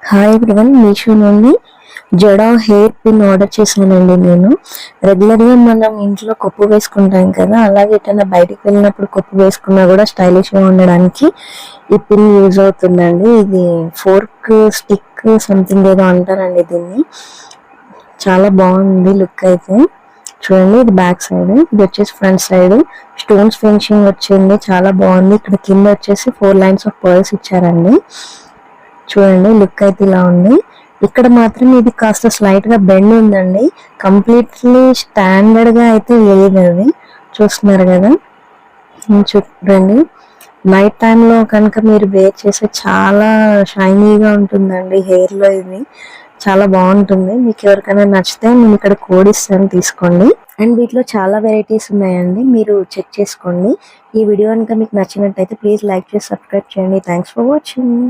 Hi everyone, Meesho నుండి Jada hair pin order చేశానండి. నేను రెగ్యులర్గా మనం ఇంట్లో కొప్పు వేసుకుంటాం కదా, అలాగే ఎటైనా బయటికి వెళ్ళినప్పుడు కొప్పు వేసుకున్నా కూడా స్టైలిష్గా ఉండడానికి ఈ పిన్ యూజ్ అవుతుందండి. ఇది ఫోర్క్ స్టిక్ సంథింగ్ ఏదో అంటారండి దీన్ని. చాలా బాగుంది లుక్ అయితే. చూడండి, ఇది బ్యాక్ సైడ్, ఇది వచ్చేసి ఫ్రంట్ సైడ్ స్టోన్స్ ఫినిషింగ్ వచ్చింది, చాలా బాగుంది. ఇక్కడ కింద వచ్చేసి 4 లైన్స్ ఆఫ్ పర్ల్స్ ఇచ్చారండి. చూడండి, లుక్ అయితే ఇలా ఉంది. ఇక్కడ మాత్రం ఇది కాస్త స్లైట్ గా బెండ్ ఉందండి, కంప్లీట్లీ స్టాండర్డ్ గా అయితే లేదు. అది చూస్తున్నారు కదా. చూడండి, నైట్ టైంలో కనుక మీరు వేర్ చేస్తే చాలా షైనీగా ఉంటుందండి హెయిర్ లో. ఇది చాలా బాగుంటుంది. మీకు ఎవరికైనా నచ్చితే నేను ఇక్కడ కోడ్ ఇస్తాను, తీసుకోండి. అండ్ వీటిలో చాలా వెరైటీస్ ఉన్నాయండి, మీరు చెక్ చేసుకోండి. ఈ వీడియో కనుక మీకు నచ్చినట్టయితే ప్లీజ్ లైక్ చేసి సబ్స్క్రైబ్ చేయండి. Thanks for watching.